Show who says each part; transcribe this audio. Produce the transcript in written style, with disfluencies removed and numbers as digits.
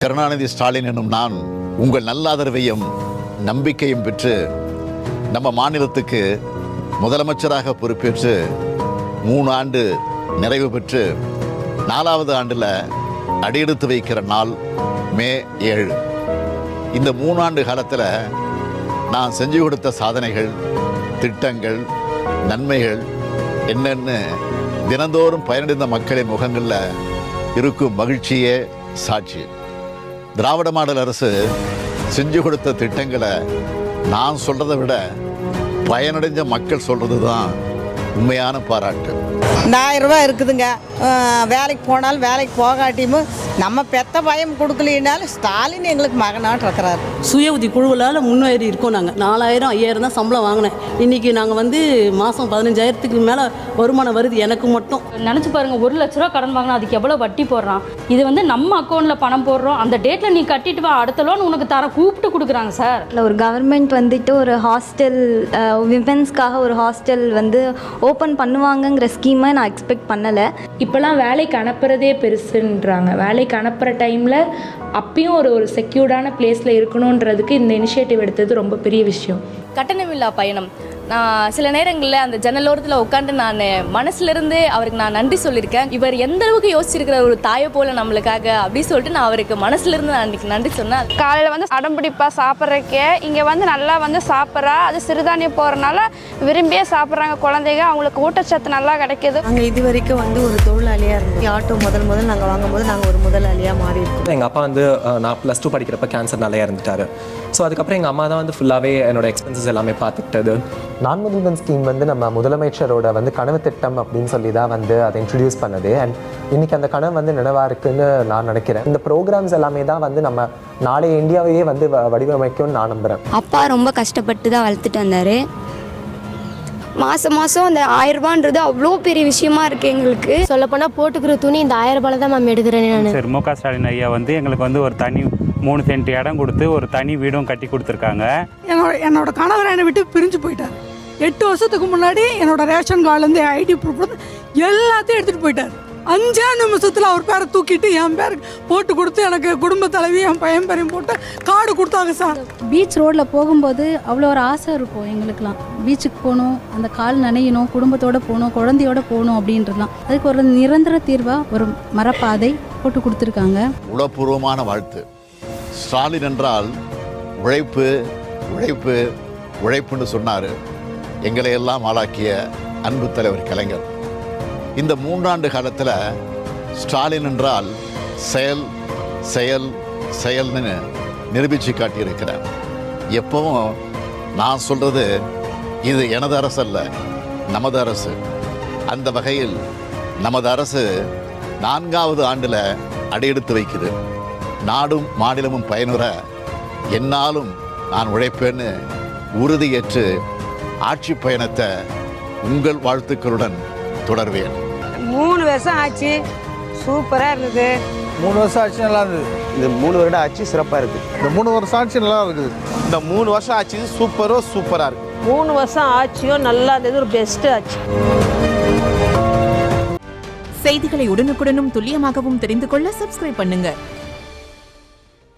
Speaker 1: கருணாநிதி ஸ்டாலின் என்னும் நான் உங்கள் நல்லாதரவையும் நம்பிக்கையும் பெற்று நம்ம மாநிலத்துக்கு முதலமைச்சராக பொறுப்பேற்று 3 ஆண்டு நிறைவு பெற்று 4வது ஆண்டில் அடியெடுத்து வைக்கிற நாள் மே 7. இந்த 3 ஆண்டு காலத்தில் நான் செஞ்சு கொடுத்த சாதனைகள், திட்டங்கள், நன்மைகள் என்னென்னு தினந்தோறும் பயனடைந்த மக்களின் முகங்களில் இருக்கும் மகிழ்ச்சியே சாட்சி. திராவிட மாடல் அரசு செஞ்சு கொடுத்த திட்டங்களை நான் சொல்கிறத விட பயனடைஞ்ச மக்கள் சொல்கிறது தான் உண்மையான பாராட்டு.
Speaker 2: 1000 ரூபாய் இருக்குதுங்க. வேலைக்கு போனாலும் வேலைக்கு போகாட்டியும் நம்ம பெத்த பயம் கொடுக்கலினாலும் ஸ்டாலின் எங்களுக்கு மகனாட்டு இருக்கிறாரு.
Speaker 3: சுய உதவி குழுவலால் முன்னேறி இருக்கோம். நாங்கள் 4000 5000 தான் சம்பளம் வாங்கினேன். இன்றைக்கி நாங்கள் மாதம் 15000க்கு மேலே வருமானம் வருது எனக்கு மட்டும்.
Speaker 4: நினச்சி பாருங்கள், 1 லட்ச ரூபா கடன் வாங்கினா அதுக்கு எவ்வளோ வட்டி போடுறான். இது நம்ம அக்கௌண்ட்டில் பணம் போடுறோம், அந்த டேட்டில் நீ கட்டிட்டு வா, அடுத்த லோன் உனக்கு தர கூப்பிட்டு கொடுக்குறாங்க சார்.
Speaker 5: ஒரு கவர்மெண்ட் ஒரு ஹாஸ்டல் விமென்ஸ்க்காக ஒரு ஹாஸ்டல் ஓப்பன் பண்ணுவாங்கங்கிற ஸ்கீமை நான் எக்ஸ்பெக்ட் பண்ணலை.
Speaker 6: இப்போலாம் வேலைக்கு அனுப்புறதே பெருசுன்றாங்க. வேலைக்கு அனுப்புகிற டைமில் அப்பயும் ஒரு செக்யூர்டான பிளேஸில் இருக்கணுன்றதுக்கு இந்த இனிஷியேட்டிவ் எடுத்தது ரொம்ப பெரிய விஷயம்.
Speaker 7: கட்டணமில்லா பயணம். நான் சில நேரங்களில் அந்த ஜன்னலோரத்தில் உட்காந்து நான் மனசுலேருந்து அவருக்கு நான் நன்றி சொல்லியிருக்கேன். இவர் எந்த அளவுக்கு யோசிச்சிருக்கிற ஒரு தாயை போல் நம்மளுக்காக அப்படின்னு சொல்லிட்டு நான் அவருக்கு மனசுலேருந்து நான் அன்றைக்கி நன்றி சொன்னேன்.
Speaker 8: காலையில் அடம்பிடிப்பாக சாப்பிட்றக்கே இங்கே நல்லா சாப்பிட்றா. அது சிறுதானியம் போகிறனால விரும்பியே சாப்பிட்றாங்க குழந்தைங்க. அவங்களுக்கு ஊட்டச்சத்து நல்லா கிடைக்கிது.
Speaker 2: நாங்கள் இது வரைக்கும் ஒரு தொழிலாளியாக இருந்தோம். ஆட்டோ முதல் நாங்கள் வாங்கும்போது நாங்கள் ஒரு முதலாளியாக மாறி இருக்கோம்.
Speaker 9: எங்கள் அப்பா நான் +2 படிக்கிறப்ப கேன்சர்னாலே இறந்துட்டாரு. ஸோ அதுக்கப்புறம் எங்கள் அம்மா தான் ஃபுல்லாகவே என்னோட எக்ஸ்பென்சஸ் எல்லாமே பார்த்துக்கிட்டது. நான் முதல்வன் ஸ்கீம் நம்ம முதலமைச்சரோட கனவு திட்டம் அப்படின்னு சொல்லி தான் அதை இன்ட்ரடியூஸ் பண்ணது. அண்ட் இன்னைக்கு அந்த கனவு நினைவாக இருக்குன்னு நான் நினைக்கிறேன். இந்த ப்ரோக்ராம்ஸ் எல்லாமே தான் நம்ம நாளைய இந்தியாவையே வடிவமைக்கும்னு நான் நம்புகிறேன்.
Speaker 5: அப்பா ரொம்ப கஷ்டப்பட்டு தான் வளர்த்துட்டு வந்தார். மாதம் அந்த 1000 ரூபான்றது அவ்வளோ பெரிய விஷயமா இருக்குது எங்களுக்கு.
Speaker 8: சொல்லப்போனால் போட்டுக்கிற துணி இந்த 1000 ரூபாயில் தான் மேம் எடுக்கிறேன் நான்.
Speaker 10: சார் மு க ஸ்டாலின் ஐயா எங்களுக்கு ஒரு தனி 3 சென்ட் இடம் கொடுத்து ஒரு தனி வீடும் கட்டி கொடுத்துருக்காங்க.
Speaker 2: என்னோட கணவர் என்னை விட்டு பிரிஞ்சு போயிட்டார். 8 வருஷத்துக்கு முன்னாடி என்னோட ரேஷன் கார்டுலேருந்து ஐடி ப்ரூஃப் எல்லாத்தையும் எடுத்துகிட்டு போயிட்டார். 5 நிமிஷத்தில் அவர் பேரை தூக்கிட்டு என் பேருக்கு போட்டு கொடுத்து எனக்கு குடும்ப தலைவி என் பையன் பேரையும் போட்டு கார்டு கொடுத்தாங்க சார்.
Speaker 4: பீச் ரோட்டில் போகும்போது அவ்வளோ ஒரு ஆசை இருக்கும் எங்களுக்கெலாம். பீச்சுக்கு போகணும், அந்த கால் நனையணும், குடும்பத்தோடு போகணும், குழந்தையோட போகணும் அப்படின்றதுலாம். அதுக்கு ஒரு நிரந்தர தீர்வாக ஒரு மரப்பாதை போட்டு கொடுத்துருக்காங்க.
Speaker 1: உளப்பூர்வமான வாழ்த்து. ஸ்டாலின் என்றால் உழைப்பு உழைப்பு உழைப்புன்னு சொன்னார். எங்களை எல்லாம் ஆளாக்கிய அன்பு தலைவர் கலைஞர். இந்த 3 ஆண்டு காலத்தில் ஸ்டாலின் என்றால் செயல் செயல் செயல்னு நிரூபித்து காட்டியிருக்கிறார். எப்பவும் நான் சொல்கிறது இது எனது அரசு அல்ல, நமது அரசு. அந்த வகையில் நமது அரசு 4வது ஆண்டில் அடியெடுத்து வைக்குது. நாடும் மாநிலமும் பயனுற என்னாலும் நான் உழைப்பேன்னு உறுதியேற்று ஆட்சி பயணத்தை உங்கள் வாழ்த்துக்களுடன் தொடர்வேன்.
Speaker 2: 3 வருஷம் ஆச்சு, சூப்பராக இருந்தது.
Speaker 11: 3 வருஷம் ஆட்சி நல்லா இருந்தது.
Speaker 12: இந்த 3 வருட ஆட்சி சிறப்பாக இருக்குது.
Speaker 11: இந்த 3 வருஷம் ஆட்சி நல்லா இருக்குது.
Speaker 12: இந்த 3 வருஷம் ஆட்சி சூப்பராக இருக்குது.
Speaker 2: 3 வருஷம் ஆட்சியும் நல்லா இருந்தது, ஒரு பெஸ்ட் ஆட்சி.
Speaker 13: செய்திகளை உடனுக்குடனும் துல்லியமாகவும் தெரிந்து கொள்ள சப்ஸ்கிரைப் பண்ணுங்க.